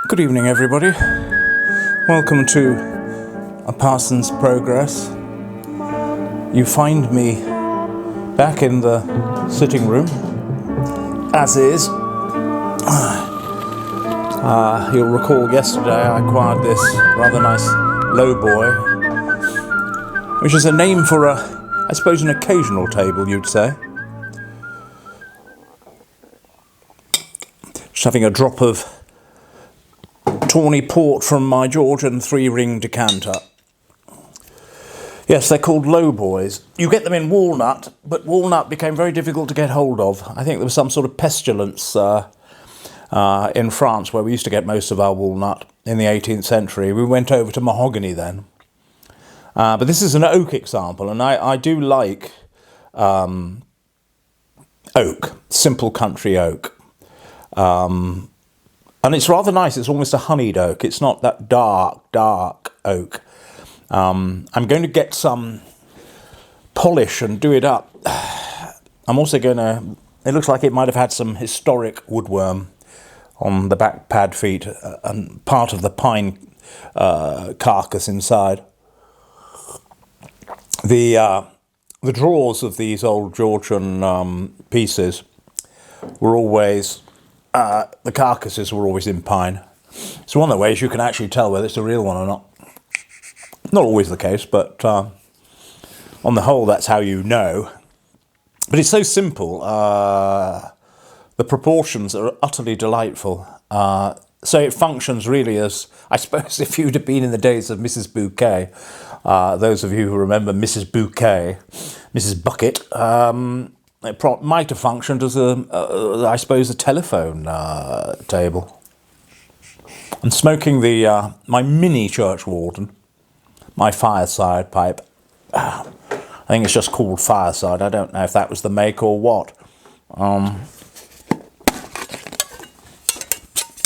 Good evening, everybody. Welcome to A Parson's Progress. You find me back in the sitting room, as is. You'll recall yesterday I acquired this rather nice lowboy, which is a name for I suppose, an occasional table, you'd say. Just having a drop of tawny port from my Georgian 3-ring decanter. Yes, they're called lowboys. You get them in walnut, but walnut became very difficult to get hold of. I think there was some sort of pestilence in France where we used to get most of our walnut in the 18th century. We went over to mahogany then. But this is an oak example, and I do like oak, simple country oak. And it's rather nice. It's almost a honeyed oak. It's not that dark oak. I'm going to get some polish and do it up. I'm also going to... It looks like it might have had some historic woodworm on the back pad feet and part of the pine carcass inside. The drawers of these old Georgian pieces were always... the carcasses were always in pine. It's one of the ways you can actually tell whether it's a real one or not. Not always the case, but on the whole, that's how you know. But it's so simple. The proportions are utterly delightful. So it functions really as, I suppose, if you'd have been in the days of Mrs. Bouquet, those of you who remember Mrs. Bouquet, Mrs. Bucket, it might have functioned as I suppose, a telephone table. I'm smoking my mini churchwarden, my fireside pipe. I think it's just called fireside. I don't know if that was the make or what.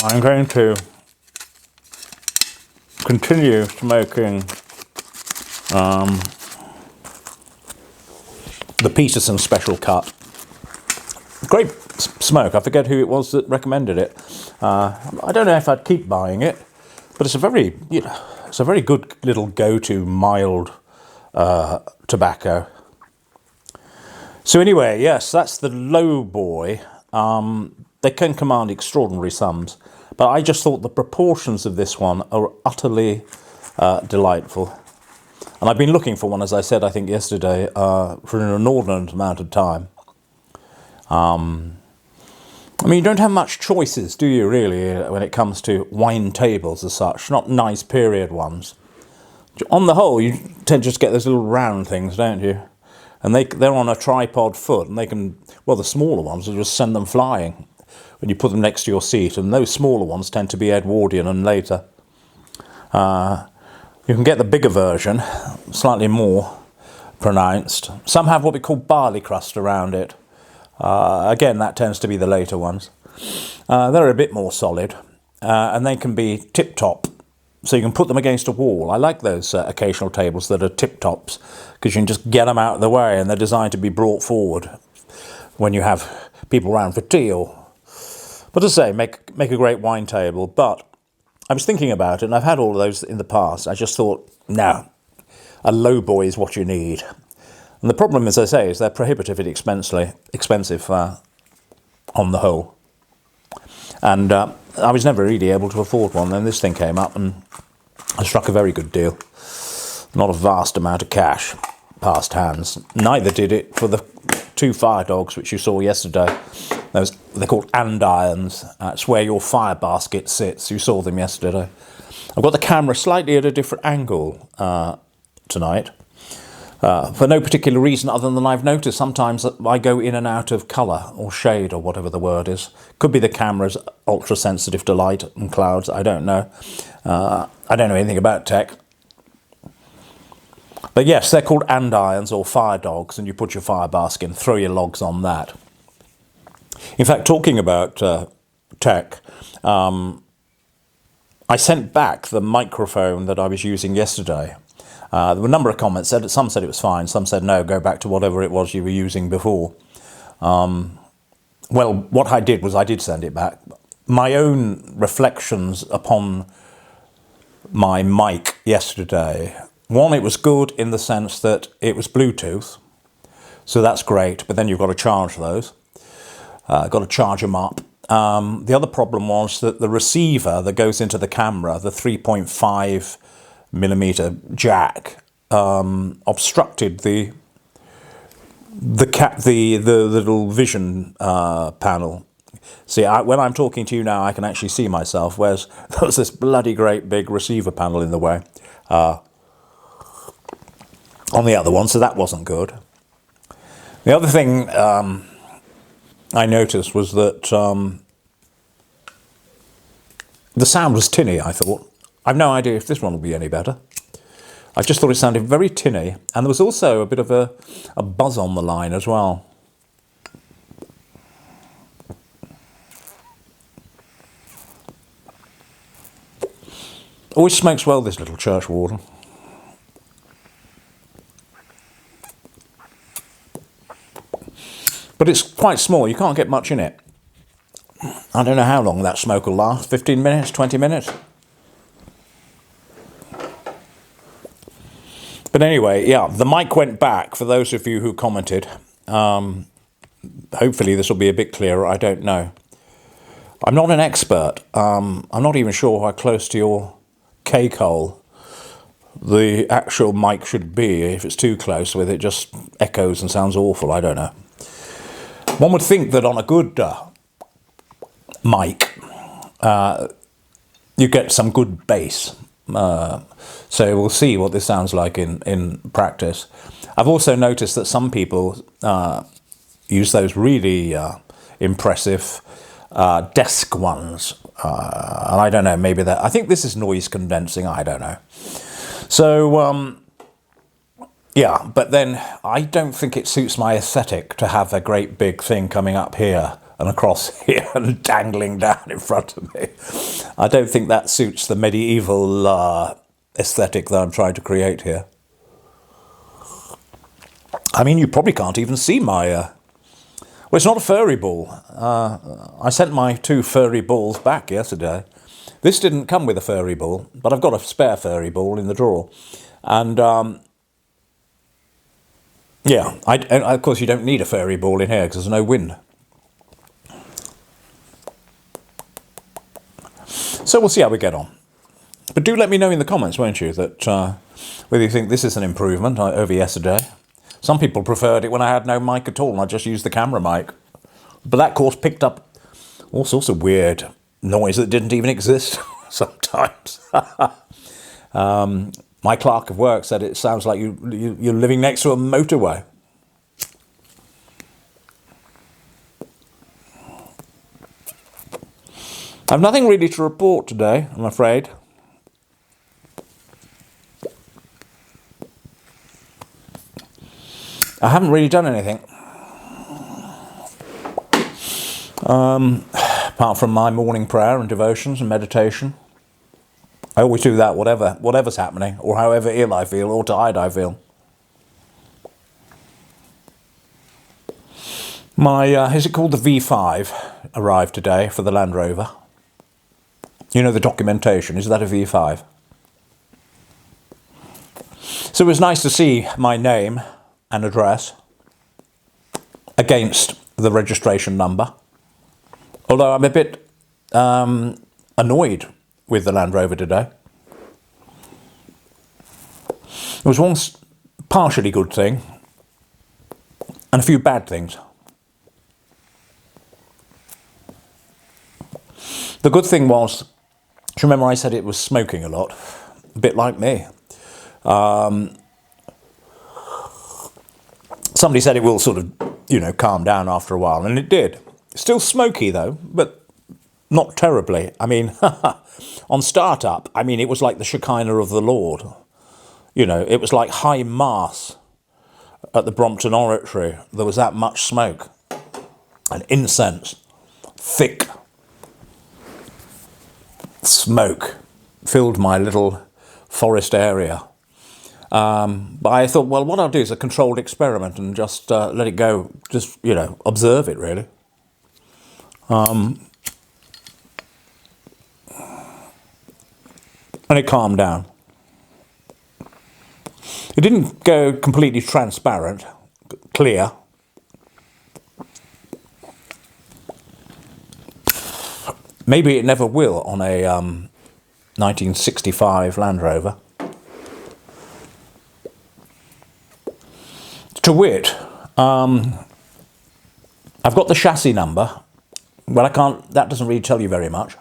I'm going to continue smoking the Peterson Special Cut. Great smoke. I forget who it was that recommended it. I don't know if I'd keep buying it, but it's a very, it's a very good little go-to mild tobacco. So anyway, yes, that's the low boy. They can command extraordinary sums, but I just thought the proportions of this one are utterly delightful. And I've been looking for one, as I said, I think yesterday, for an inordinate amount of time. I mean, you don't have much choices, do you, really, when it comes to wine tables as such, not nice period ones. On the whole, you tend to just get those little round things, don't you? And they're on a tripod foot, and they can, well, the smaller ones will just send them flying when you put them next to your seat, and those smaller ones tend to be Edwardian and later. You can get the bigger version, slightly more pronounced. Some have what we call barley crust around it. Again, that tends to be the later ones. They're a bit more solid, and they can be tip-top, so you can put them against a wall. I like those occasional tables that are tip-tops, because you can just get them out of the way, and they're designed to be brought forward when you have people around for tea. But as I say, make a great wine table. But I was thinking about it, and I've had all of those in the past. I just thought, no, a low boy is what you need. And the problem, as I say, is they're prohibitively expensive on the whole. And I was never really able to afford one. Then this thing came up, and I struck a very good deal. Not a vast amount of cash passed hands. Neither did it for the 2 fire dogs, which you saw yesterday. They're called andirons. That's where your fire basket sits. You saw them yesterday. I've got the camera slightly at a different angle tonight. For no particular reason other than I've noticed sometimes that I go in and out of colour or shade or whatever the word is. Could be the camera's ultra sensitive to light and clouds. I don't know. I don't know anything about tech. But yes, they're called andirons or fire dogs, and you put your fire basket and throw your logs on that. In fact, talking about tech, I sent back the microphone that I was using yesterday. There were a number of comments. Some said it was fine. Some said, no, go back to whatever it was you were using before. Well, what I did was I did send it back. my own reflections upon my mic yesterday. One, it was good in the sense that it was Bluetooth, so that's great, but then you've got to charge those. Got to charge them up. The other problem was that the receiver that goes into the camera, the 3.5 millimeter jack, obstructed the little vision panel. See, when I'm talking to you now, I can actually see myself, whereas there was this bloody great big receiver panel in the way on the other one, so that wasn't good. The other thing I noticed was that the sound was tinny, I thought. I've no idea if this one will be any better. I just thought it sounded very tinny, and there was also a bit of a buzz on the line as well. Always smokes well, this little churchwarden. But it's quite small, you can't get much in it. I don't know how long that smoke will last, 15 minutes, 20 minutes? But anyway, yeah, the mic went back, for those of you who commented. Hopefully this will be a bit clearer, I don't know. I'm not an expert. I'm not even sure how close to your cake hole the actual mic should be. If it's too close with it, just echoes and sounds awful, I don't know. One would think that on a good mic, you get some good bass. So we'll see what this sounds like in practice. I've also noticed that some people use those really impressive desk ones. And I don't know, maybe that... I think this is noise condensing, I don't know. So, yeah, but then I don't think it suits my aesthetic to have a great big thing coming up here and across here and dangling down in front of me. I don't think that suits the medieval aesthetic that I'm trying to create here. I mean, you probably can't even see my... well, it's not a furry ball. I sent my 2 furry balls back yesterday. This didn't come with a furry ball, but I've got a spare furry ball in the drawer. And, yeah, of course you don't need a furry ball in here because there's no wind. So we'll see how we get on. But do let me know in the comments, won't you, that whether you think this is an improvement over yesterday. Some people preferred it when I had no mic at all and I just used the camera mic. But that, of course, picked up all sorts of weird noise that didn't even exist sometimes. My clerk of work said it sounds like you're living next to a motorway. I've nothing really to report today, I'm afraid. I haven't really done anything. Apart from my morning prayer and devotions and meditation. I always do that, whatever's happening, or however ill I feel, or tired I feel. My, is it called the V5, arrived today for the Land Rover. You know the documentation, is that a V5? So it was nice to see my name and address against the registration number. Although I'm a bit annoyed with the Land Rover today. There was one partially good thing and a few bad things. The good thing was, do you remember I said it was smoking a lot? A bit like me. Somebody said it will sort of, you know, calm down after a while, and it did. Still smoky though, but not terribly. I mean, on startup, I mean, it was like the Shekinah of the Lord. You know, it was like high mass at the Brompton Oratory. There was that much smoke and incense, thick smoke filled my little forest area. But I thought, well, what I'll do is a controlled experiment and just let it go, just, you know, observe it really. and it calmed down. It didn't go completely transparent, clear. Maybe it never will on a 1965 Land Rover. To wit, I've got the chassis number. Well, I can't. That doesn't really tell you very much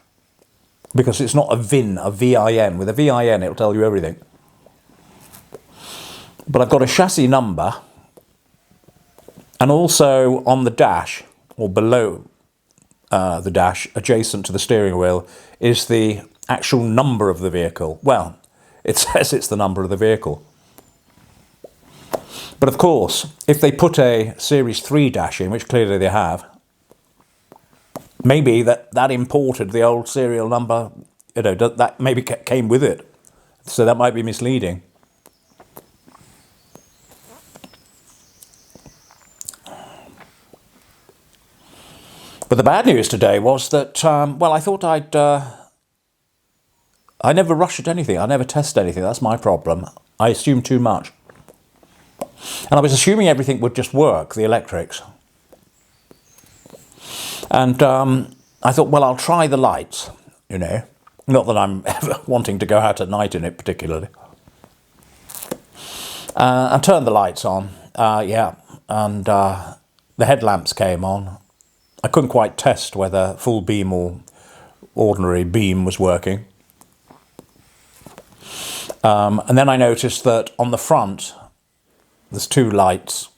because it's not a VIN, a VIN. With a VIN, it'll tell you everything. But I've got a chassis number, and also on the dash, or below the dash, adjacent to the steering wheel, is the actual number of the vehicle. Well, it says it's the number of the vehicle. But of course, if they put a Series 3 dash in, which clearly they have, maybe that imported the old serial number, that maybe came with it. So that might be misleading. But the bad news today was that, well, I thought I never rush at anything. I never test anything. That's my problem. I assume too much. And I was assuming everything would just work, the electrics. And I thought, well, I'll try the lights, Not that I'm ever wanting to go out at night in it particularly. I turned the lights on, and the headlamps came on. I couldn't quite test whether full beam or ordinary beam was working. And then I noticed that on the front, there's two lights,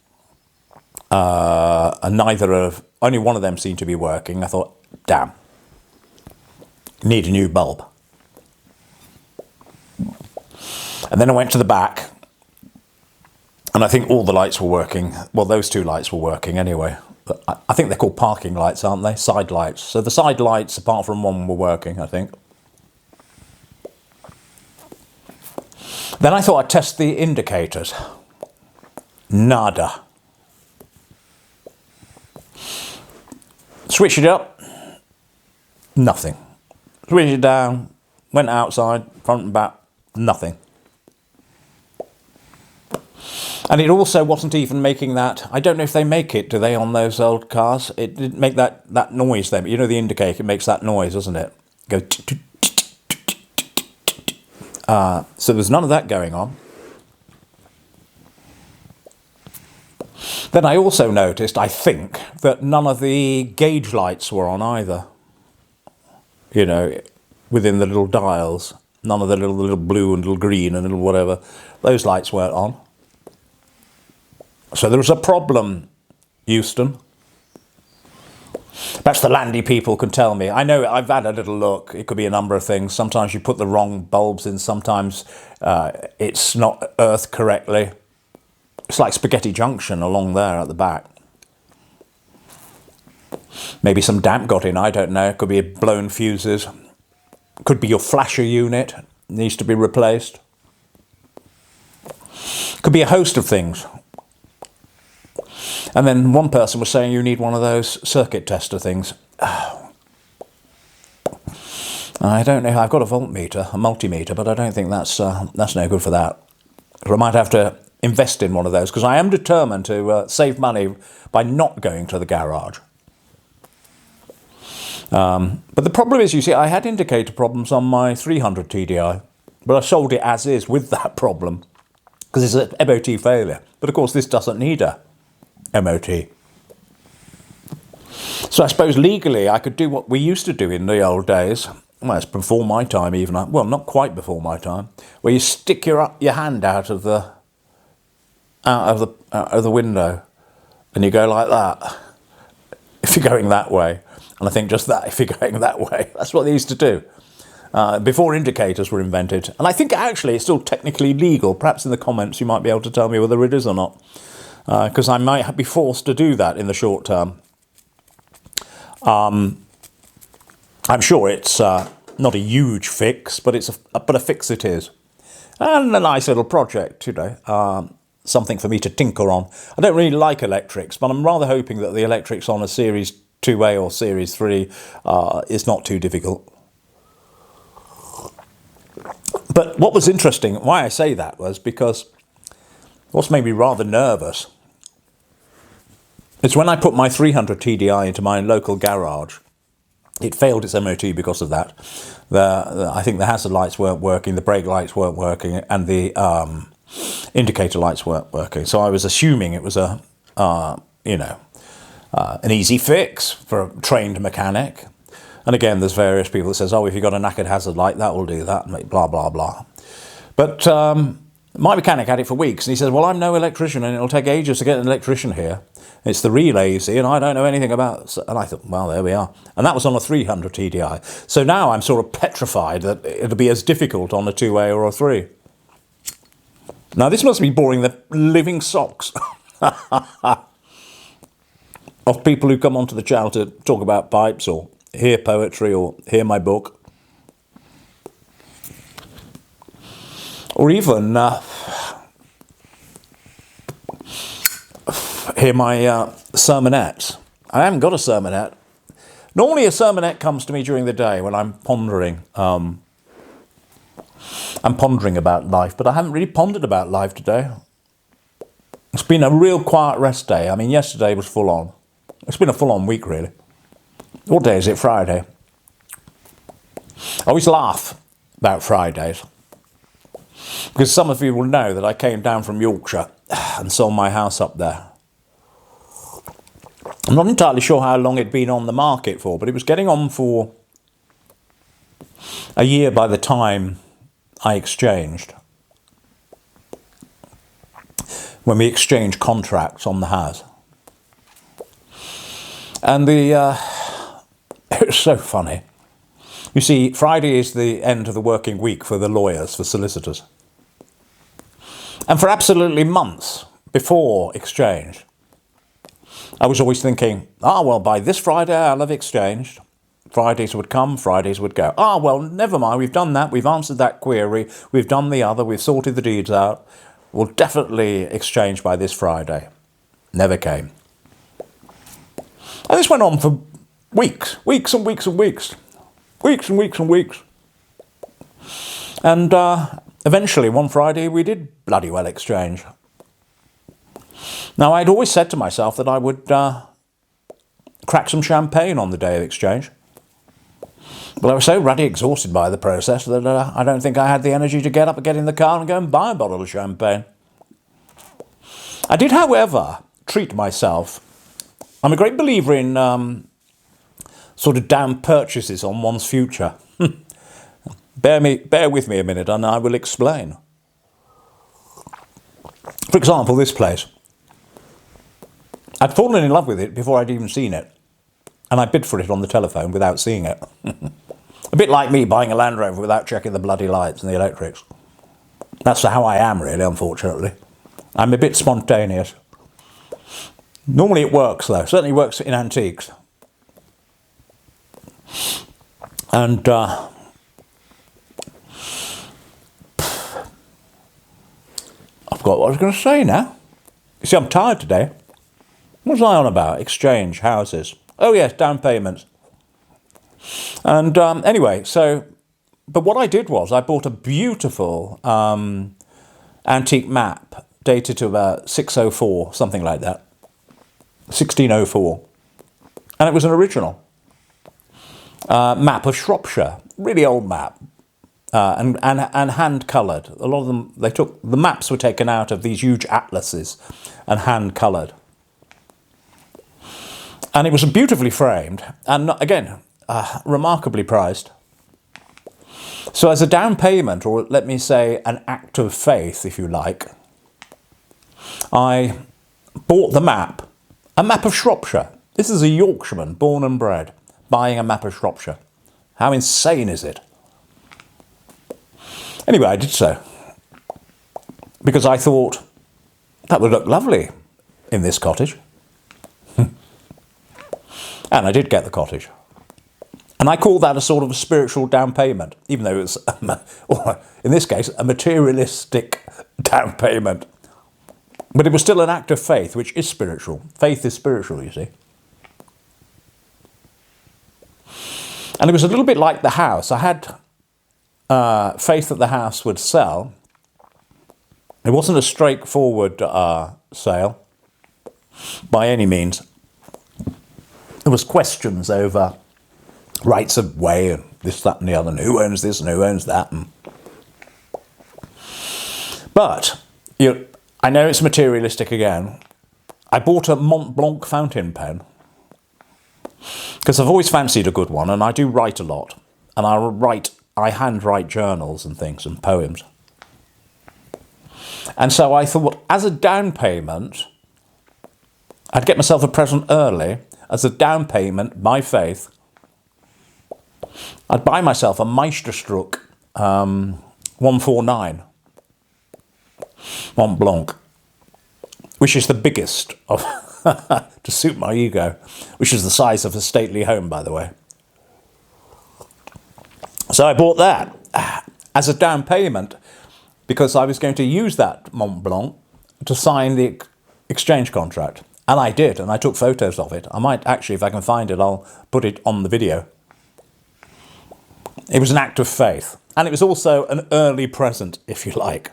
and only one of them seemed to be working. I thought, damn, need a new bulb. And then I went to the back, and I think all the lights were working. Well, those two lights were working anyway. But I think they're called parking lights, aren't they? Side lights. So the side lights, apart from one, were working, I think. Then I thought I'd test the indicators. Nada. Switched it up. Nothing. Switched it down. Went outside, front and back. Nothing. And it also wasn't even making that. I don't know if they make it, do they, on those old cars? It didn't make that noise then. You know, the indicator makes that noise, doesn't it? Go. So there's none of that going on. Then I also noticed, I think, that none of the gauge lights were on either. Within the little dials. None of the little blue and little green and little whatever. Those lights weren't on. So there was a problem, Houston. Perhaps the Landy people can tell me. I know I've had a little look. It could be a number of things. Sometimes you put the wrong bulbs in. Sometimes it's not earthed correctly. It's like Spaghetti Junction along there at the back. Maybe some damp got in, I don't know. It could be blown fuses. Could be your flasher unit. Needs to be replaced. Could be a host of things. And then one person was saying you need one of those circuit tester things. I don't know. I've got a voltmeter, a multimeter, but I don't think that's no good for that. So I might have to invest in one of those because I am determined to save money by not going to the garage. But the problem is, you see, I had indicator problems on my 300 TDI, but I sold it as is with that problem because it's an MOT failure. But of course, this doesn't need a MOT. So I suppose legally I could do what we used to do in the old days. Well, it's before my time even. Well, not quite before my time. Where you stick your hand out of the window and you go like that. If you're going that way. And I think just that, if you're going that way. That's what they used to do. Before indicators were invented. And I think actually it's still technically legal. Perhaps in the comments you might be able to tell me whether it is or not. Because I might be forced to do that in the short term. I'm sure it's not a huge fix, but a fix it is. And a nice little project, something for me to tinker on. I don't really like electrics, but I'm rather hoping that the electrics on a Series 2A or Series 3 is not too difficult. But what was interesting, why I say that was because what's made me rather nervous is when I put my 300 TDI into my local garage. It failed its MOT because of that. I think the hazard lights weren't working, the brake lights weren't working, and the indicator lights weren't working. So I was assuming it was an easy fix for a trained mechanic. And again, there's various people that says, oh, if you've got a knackered hazard light, that will do that, blah, blah, blah. But my mechanic had it for weeks, and he says, well, I'm no electrician, and it'll take ages to get an electrician here. It's the relay, you see, and I don't know anything about... And I thought, well, there we are. And that was on a 300 TDI. So now I'm sort of petrified that it'll be as difficult on a 2A or a 3. Now, this must be boring the living socks of people who come onto the channel to talk about pipes or hear poetry or hear my book. Or even hear my sermonettes. I haven't got a sermonette. Normally a sermonette comes to me during the day when I'm pondering. I'm pondering about life, but I haven't really pondered about life today. It's been a real quiet rest day. I mean, yesterday was full on. It's been a full on week, really. What day is it? Friday. I always laugh about Fridays, because some of you will know that I came down from Yorkshire and sold my house up there. I'm not entirely sure how long it'd been on the market for, but it was getting on for a year by the time I exchanged. When we exchanged contracts on the house. And it was so funny. You see, Friday is the end of the working week for the lawyers, for solicitors. And for absolutely months before exchange, I was always thinking, well, by this Friday I'll have exchanged. Fridays would come, Fridays would go. Well, never mind, we've done that, we've answered that query, we've done the other, we've sorted the deeds out. We'll definitely exchange by this Friday. Never came. And this went on for weeks, weeks and weeks and weeks. Weeks and weeks and weeks. And eventually, one Friday, we did bloody well exchange. Now, I'd always said to myself that I would crack some champagne on the day of exchange. But I was so ruddy exhausted by the process that I don't think I had the energy to get up and get in the car and go and buy a bottle of champagne. I did, however, treat myself. I'm a great believer in sort of down purchases on one's future. Bear with me a minute and I will explain. For example, this place. I'd fallen in love with it before I'd even seen it. And I bid for it on the telephone without seeing it. A bit like me buying a Land Rover without checking the bloody lights and the electrics. That's how I am, really, unfortunately. I'm a bit spontaneous. Normally it works, though. Certainly works in antiques. And I forgot what I was going to say now. You see, I'm tired today. What was I on about? Exchange, houses. Oh, yes, down payments. And anyway, but what I did was I bought a beautiful antique map dated to about 604, something like that. 1604. And it was an original map of Shropshire. Really old map. And hand-coloured. A lot of them, the maps were taken out of these huge atlases and hand-coloured. And it was beautifully framed, and again, remarkably priced. So as a down payment, or let me say an act of faith, if you like, I bought the map, a map of Shropshire. This is a Yorkshireman, born and bred, buying a map of Shropshire. How insane is it? Anyway, I did so, because I thought that would look lovely in this cottage. And I did get the cottage. And I call that a sort of a spiritual down payment, even though it was, in this case, a materialistic down payment. But it was still an act of faith, which is spiritual. Faith is spiritual, you see. And it was a little bit like the house. I had faith that the house would sell. It wasn't a straightforward sale by any means. There was questions over rights of way and this, that and the other, and who owns this and who owns that. But I know it's materialistic again. I bought a Mont Blanc fountain pen because I've always fancied a good one, and I do write a lot, and I handwrite journals and things and poems. And so I thought, as a down payment, I'd get myself a present early. As a down payment, my faith, I'd buy myself a Meisterstruck 149 Mont Blanc, which is the biggest of to suit my ego, which is the size of a stately home, by the way. So I bought that as a down payment because I was going to use that Mont Blanc to sign the exchange contract. And I did, and I took photos of it. I might actually, if I can find it, I'll put it on the video. It was an act of faith. And it was also an early present, if you like.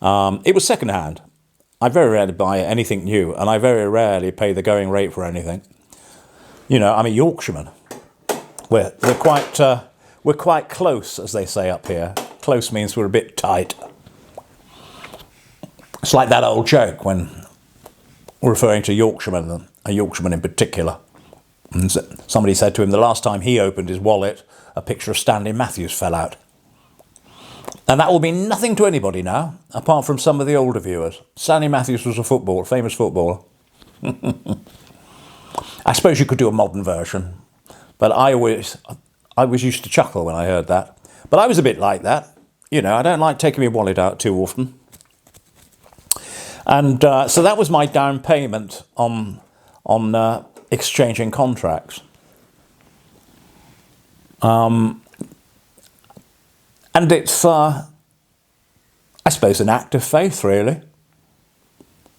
It was second-hand. I very rarely buy anything new, and I very rarely pay the going rate for anything. You know, I'm a Yorkshireman. We're quite close, as they say up here. Close means we're a bit tight. It's like that old joke when referring to Yorkshiremen, a Yorkshireman in particular. And somebody said to him the last time he opened his wallet, a picture of Stanley Matthews fell out. And that will mean nothing to anybody now, apart from some of the older viewers. Stanley Matthews was a famous footballer. I suppose you could do a modern version, but I was used to chuckle when I heard that. But I was a bit like that. You know, I don't like taking my wallet out too often. And so that was my down payment on exchanging contracts. And it's, I suppose, an act of faith, really.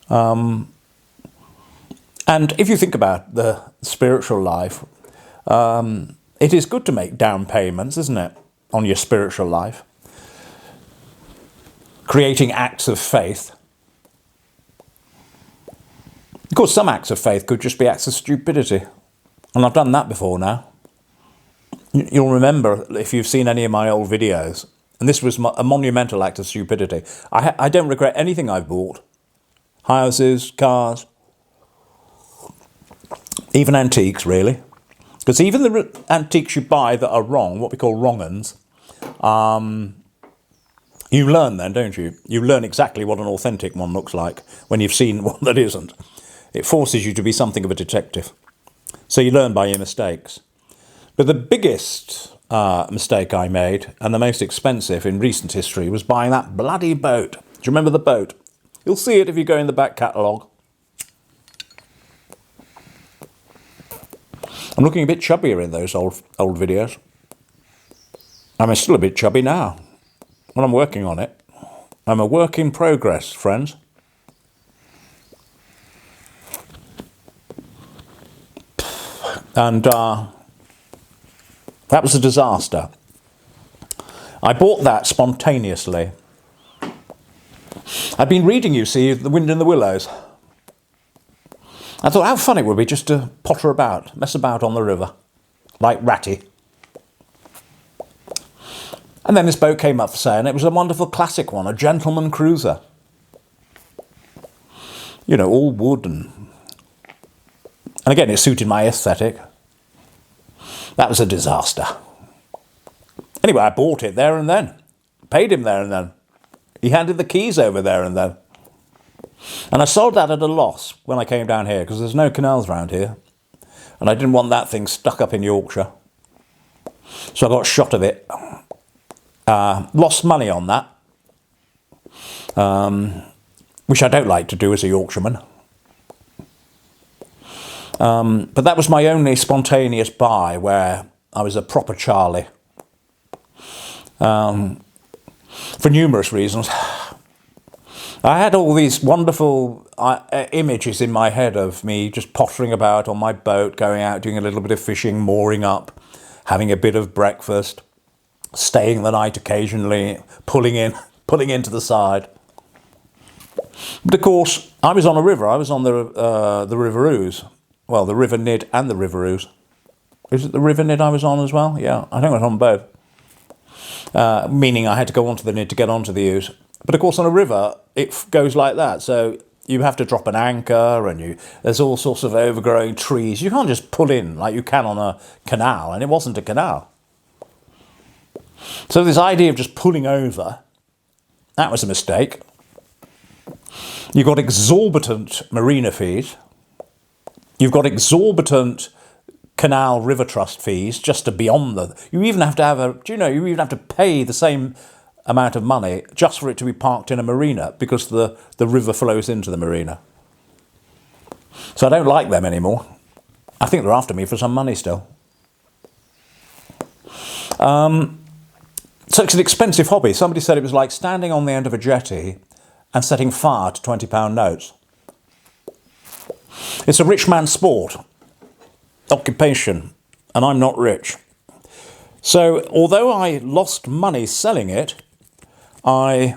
And if you think about the spiritual life, it is good to make down payments, isn't it, on your spiritual life? Creating acts of faith. Of course, some acts of faith could just be acts of stupidity. And I've done that before now. You'll remember, if you've seen any of my old videos, and this was a monumental act of stupidity. I don't regret anything I've bought. Houses, cars, even antiques, really. Because even the antiques you buy that are wrong, what we call wrong-uns, you learn then, don't you? You learn exactly what an authentic one looks like when you've seen one that isn't. It forces you to be something of a detective. So you learn by your mistakes. But the biggest mistake I made, and the most expensive in recent history, was buying that bloody boat. Do you remember the boat? You'll see it if you go in the back catalogue. I'm looking a bit chubbier in those old videos. I'm still a bit chubby now. Well, I'm working on it. I'm a work in progress, friends. And that was a disaster. I bought that spontaneously. I'd been reading, you see, The Wind in the Willows. I thought how fun it would be just to potter about, mess about on the river, like Ratty. And then this boat came up for sale, and it was a wonderful classic one, a gentleman cruiser. You know, all wood and again, it suited my aesthetic. That was a disaster. Anyway, I bought it there and then. Paid him there and then. He handed the keys over there and then. And I sold that at a loss when I came down here, because there's no canals around here. And I didn't want that thing stuck up in Yorkshire. So I got shot of it. Lost money on that. Which I don't like to do as a Yorkshireman. But that was my only spontaneous buy where I was a proper Charlie. For numerous reasons. I had all these wonderful images in my head of me just pottering about on my boat, going out, doing a little bit of fishing, mooring up, having a bit of breakfast, staying the night occasionally, pulling into the side. But of course, I was on a river. I was on the River Ouse. Well, the River Nid and the River Ouse. Is it the River Nid I was on as well? Yeah, I think I was on both. Meaning I had to go onto the Nid to get onto the Ouse. But of course, on a river, it goes like that. So you have to drop an anchor, and there's all sorts of overgrowing trees. You can't just pull in like you can on a canal, and it wasn't a canal. So this idea of just pulling over, that was a mistake. You've got exorbitant marina fees. You've got exorbitant canal river trust fees just to be on the... You even have to you even have to pay the same amount of money just for it to be parked in a marina because the river flows into the marina. So I don't like them anymore. I think they're after me for some money still. So it's an expensive hobby. Somebody said it was like standing on the end of a jetty and setting fire to £20 notes. It's a rich man's sport, occupation, and I'm not rich. So although I lost money selling it, I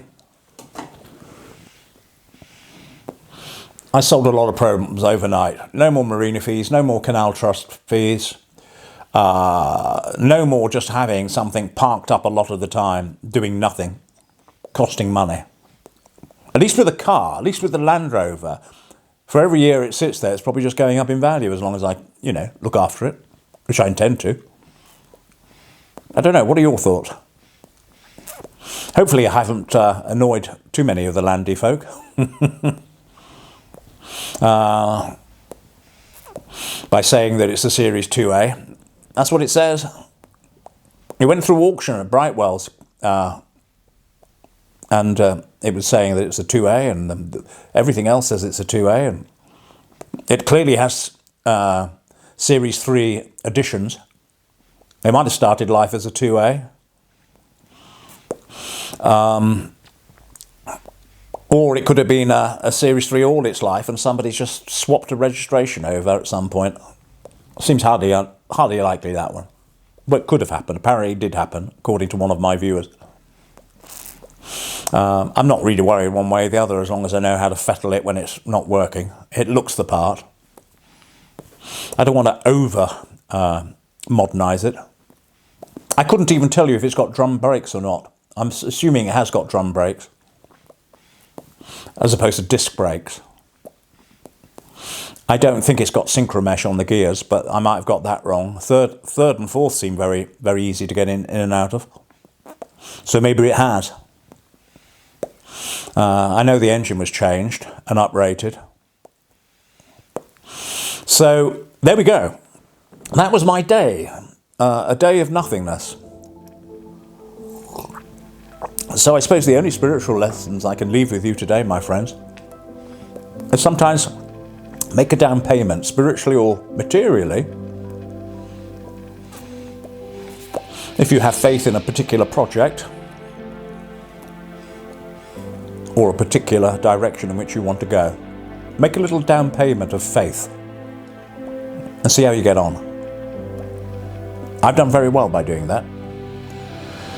sold a lot of programs overnight. No more marina fees, no more canal trust fees, no more just having something parked up a lot of the time, doing nothing, costing money. At least with a car, at least with the Land Rover, for every year it sits there, it's probably just going up in value as long as I, look after it, which I intend to. I don't know, what are your thoughts? Hopefully I haven't annoyed too many of the landy folk. By saying that it's a Series 2A. That's what it says. It went through auction at Brightwell's, and it was saying that it's a 2A, and everything else says it's a 2A, and it clearly has Series 3 additions. They might have started life as a 2A. Or it could have been a Series 3 all its life and somebody's just swapped a registration over at some point. Seems hardly likely, that one. But it could have happened. Apparently it did happen, according to one of my viewers. I'm not really worried one way or the other as long as I know how to fettle it when it's not working. It looks the part. I don't want to modernise it. I couldn't even tell you if it's got drum brakes or not. I'm assuming it has got drum brakes, as opposed to disc brakes. I don't think it's got synchromesh on the gears, but I might have got that wrong. Third and fourth seem very, very easy to get in and out of. So maybe it has. I know the engine was changed and uprated. So there we go. That was my day. A day of nothingness. So I suppose the only spiritual lessons I can leave with you today, my friends, is sometimes make a down payment, spiritually or materially, if you have faith in a particular project or a particular direction in which you want to go. Make a little down payment of faith and see how you get on. I've done very well by doing that.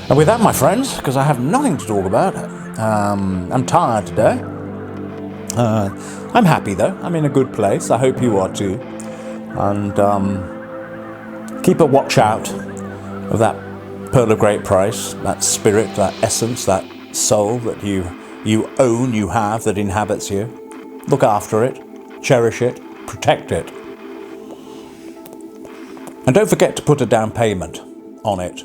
And with that, my friends, because I have nothing to talk about, I'm tired today. I'm happy though. I'm in a good place. I hope you are too. And keep a watch out of that pearl of great price, that spirit, that essence, that soul that you own, you have, that inhabits you. Look after it, cherish it, protect it. And don't forget to put a down payment on it.